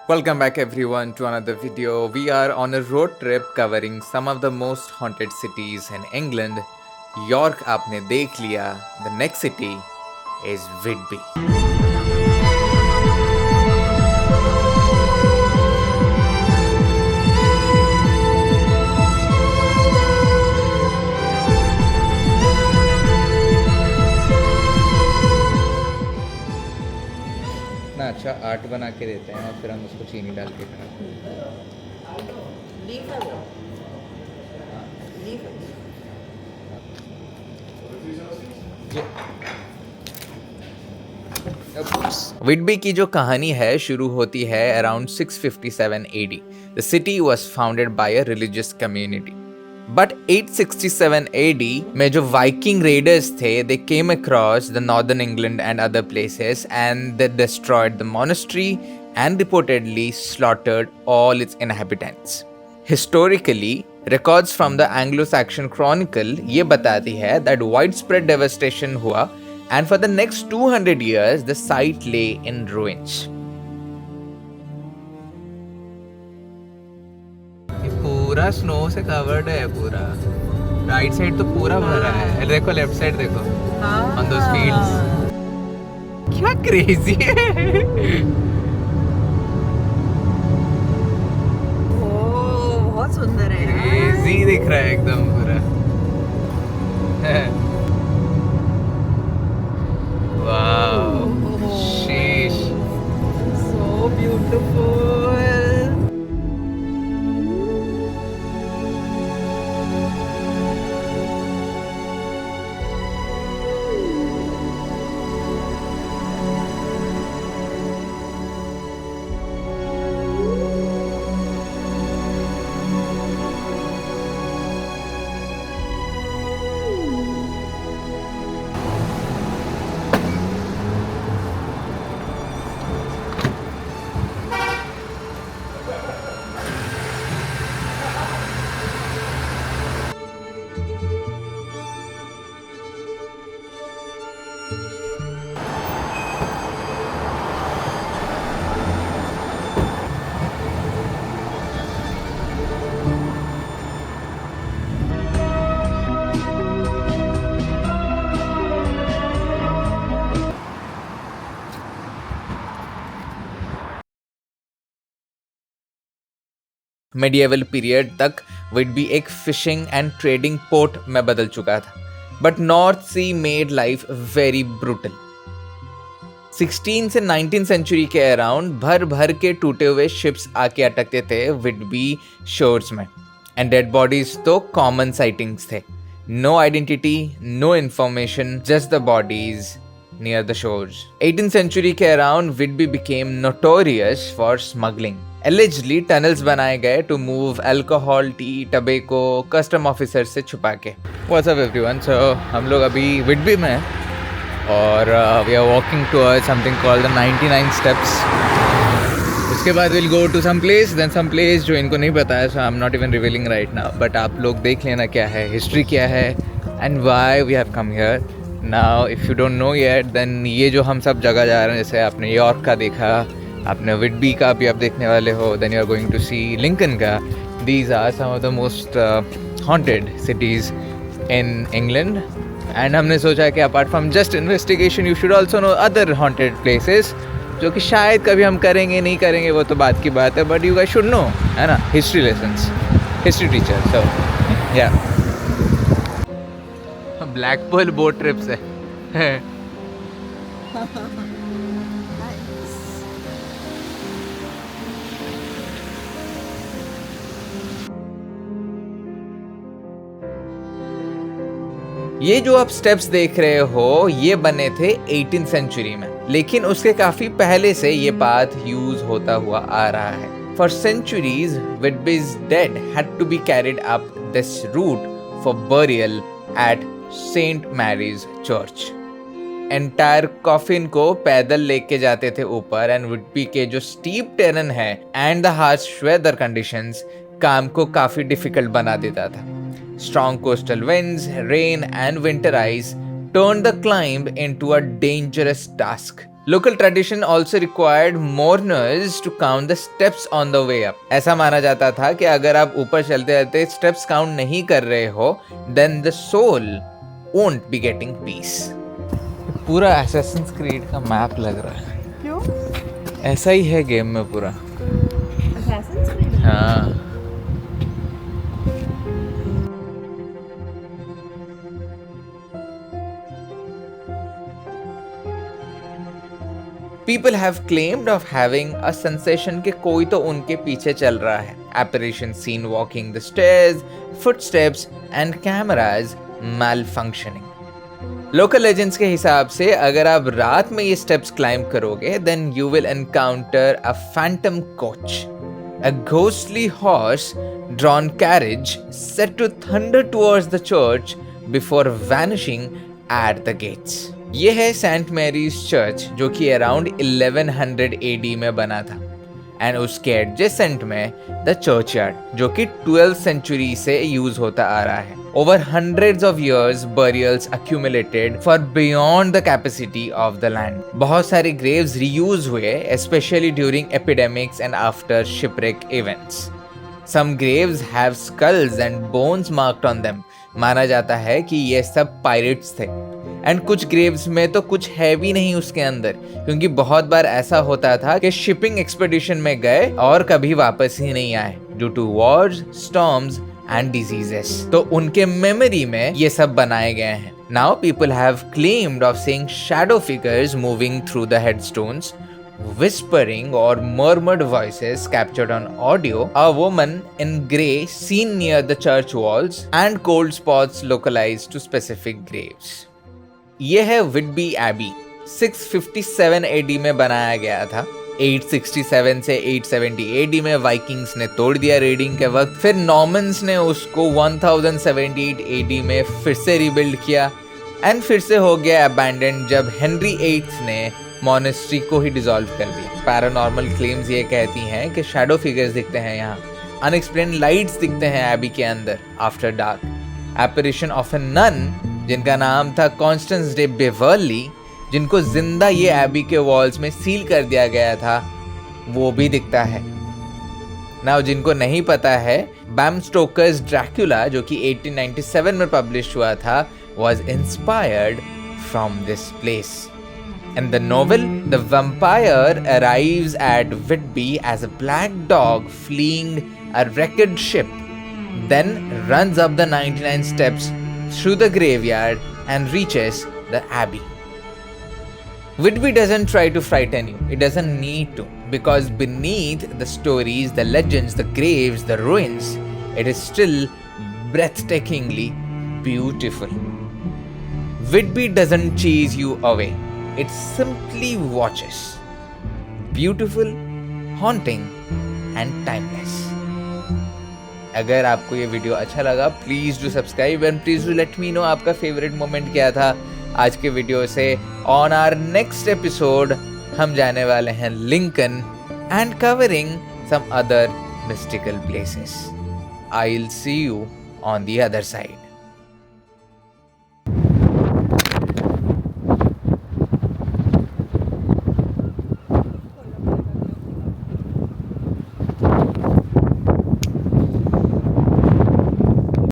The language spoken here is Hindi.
Welcome back everyone to another video. We are on a road trip covering some of the most haunted cities in England. York आपने देख लिया. The next city is Whitby. इतना अच्छा आर्ट बना के देते हैं और फिर हम उसको चीनी डाल के खाते हैं. लीफ है वो लीफ है विडबी की जो कहानी है शुरू होती है around 657 AD. The city was founded by a religious community. But 867 AD में जो Viking raiders थे, they came across the northern England and other places and they destroyed the monastery and reportedly slaughtered all its inhabitants. Historically, records from the Anglo-Saxon Chronicle ये बताती है that widespread devastation हुआ and for the next 200 years the site lay in ruins. ये पूरा स्नो से कवर्ड है पूरा. राइट साइड तो पूरा भरा है. देखो लेफ्ट साइड देखो ऑन दोस फील्ड्स. क्या क्रेजी है. बहुत सुंदर है. क्रेजी दिख रहा है एकदम पूरा. वाओ शीश. So beautiful. मेडिएवल पीरियड तक विडबी एक फिशिंग एंड ट्रेडिंग पोर्ट में बदल चुका था. But north C made life very brutal. 16 से 19 सेंचुरी के अराउंड भर भर के टूटे हुए शिप्स आके अटकते थे विडबी शोर्स में एंड डेड बॉडीज तो कॉमन साइटिंग्स थे. No identity, no information, just the bodies near the shores. 18th century के around Whitby became notorious for smuggling. Allegedly tunnels बनाए गए to move alcohol, tea, tobacco, custom officers से छुपा के. What's up everyone? So हम लोग अभी Whitby में हैं और we are walking towards something called the 99 steps. उसके बाद we'll go to some place, then some place जो इनको नहीं पता है, so I'm not even revealing right now. But आप लोग देख लेना क्या है, history क्या है and why we have come here. Now if you don't know yet then ये जो हम सब जगह जा रहे हैं, जैसे आपने यॉर्क का देखा, आपने विडबी का भी आप देखने वाले हो, then you are going to see Lincoln का. These are some of the most haunted cities in England and हमने सोचा कि apart from just investigation you should also know other haunted places जो कि शायद कभी हम करेंगे नहीं करेंगे वो तो बात की बात है, but you guys should know, है ना. History lessons, history teacher, so yeah. Black Pearl boat trip से. ये जो आप स्टेप्स देख रहे हो ये बने थे 18th सेंचुरी में, लेकिन उसके काफी पहले से ये पाथ यूज होता हुआ आ रहा है. For centuries, Whitby's dead had to be carried up this route for burial at Saint Mary's church. Entire coffin को पैदल लेके जाते थे ऊपर एंड विडबी के जो स्टीप टेरेन है and the harsh weather conditions काम को काफी डिफिकल्ट बना देता था. Strong coastal winds, rain and winter ice turned the climb into a dangerous task. Local tradition also required mourners to count the steps on the way up. ऐसा माना जाता था कि अगर आप ऊपर चलते चलते steps count नहीं कर रहे हो, then the soul won't be getting peace. पूरा Assassin's Creed का मैप लग रहा है. क्यों? ऐसा ही है गेम में पूरा. Assassin's Creed? हाँ. People have claimed of having a sensation कि कोई तो उनके पीछे चल रहा है. Apparition seen walking the stairs, footsteps and cameras malfunctioning. Local legends के हिसाब से अगर आप रात में ये steps climb करोगे, then you will encounter a phantom coach, a ghostly horse drawn carriage set to thunder towards the church before vanishing at the gates. ये है सेंट मैरीज चर्च जो कि अराउंड 1100 AD में बना था एंड उसके एडजेसेंट में द चर्चयार्ड जो कि 12th सेंचुरी से यूज होता आ रहा है. Over hundreds of years burials accumulated far beyond the capacity of the land. बहुत सारे ग्रेव्स रीयूज हुए specially during epidemics and after shipwreck events. Some graves have skulls and bones marked on them. माना जाता है कि ये सब पायरेट्स थे एंड कुछ ग्रेव्स में तो कुछ है भी नहीं उसके अंदर, क्योंकि बहुत बार ऐसा होता था कि शिपिंग एक्सपेडिशन में गए और कभी वापस ही नहीं आए due to wars, storms and diseases. तो उनके मेमोरी में ये सब बनाए गए हैं. Now people have claimed of seeing shadow figures moving through the headstones, whispering or murmured voices captured on audio, a woman in grey seen near the church walls, and cold spots localized to specific graves. ये है विडबी एबी. 657 AD में बनाया गया था. 867 से 870 AD में वाइकिंग्स ने तोड़ दिया रेडिंग के वक्त. फिर नॉर्मन्स ने उसको 1078 AD में फिर से रिबिल्ड किया एंड फिर से हो गया अबैंडन्ड जब हेनरी 8th ने मॉनेस्ट्री को ही डिसॉल्व कर दिया. पैरानॉर्मल क्लेम्स ये कहती हैं कि शैडो फिगर्स दिखते हैं यहाँ, अनएक्सप्लेन्ड लाइट्स दिखते हैं एबी के अंदर after dark. Apparition of a nun जिनका नाम था कॉन्स्टेंस डे बेवर्ली, जिनको जिंदा ये एबी के वॉल्स में सील कर दिया गया था, वो भी दिखता है. नाउ जिनको नहीं पता है, बैम स्टोकर्स ड्रैकुला जो कि 1897 में पब्लिश हुआ था was inspired from this place. In the novel, the vampire arrives at Whitby as a black dog fleeing a wrecked ship, then runs up the 99 steps through the graveyard and reaches the abbey. Whitby doesn't try to frighten you. It doesn't need to, because beneath the stories, the legends, the graves, the ruins, it is still breathtakingly beautiful. Whitby doesn't chase you away. It simply watches. Beautiful, haunting and timeless. अगर आपको ये वीडियो अच्छा लगा, please do subscribe and please do let me know आपका फेवरेट मोमेंट क्या था आज के वीडियो से. ऑन आवर नेक्स्ट एपिसोड हम जाने वाले हैं Lincoln and covering some other mystical places. I will see you on the other side.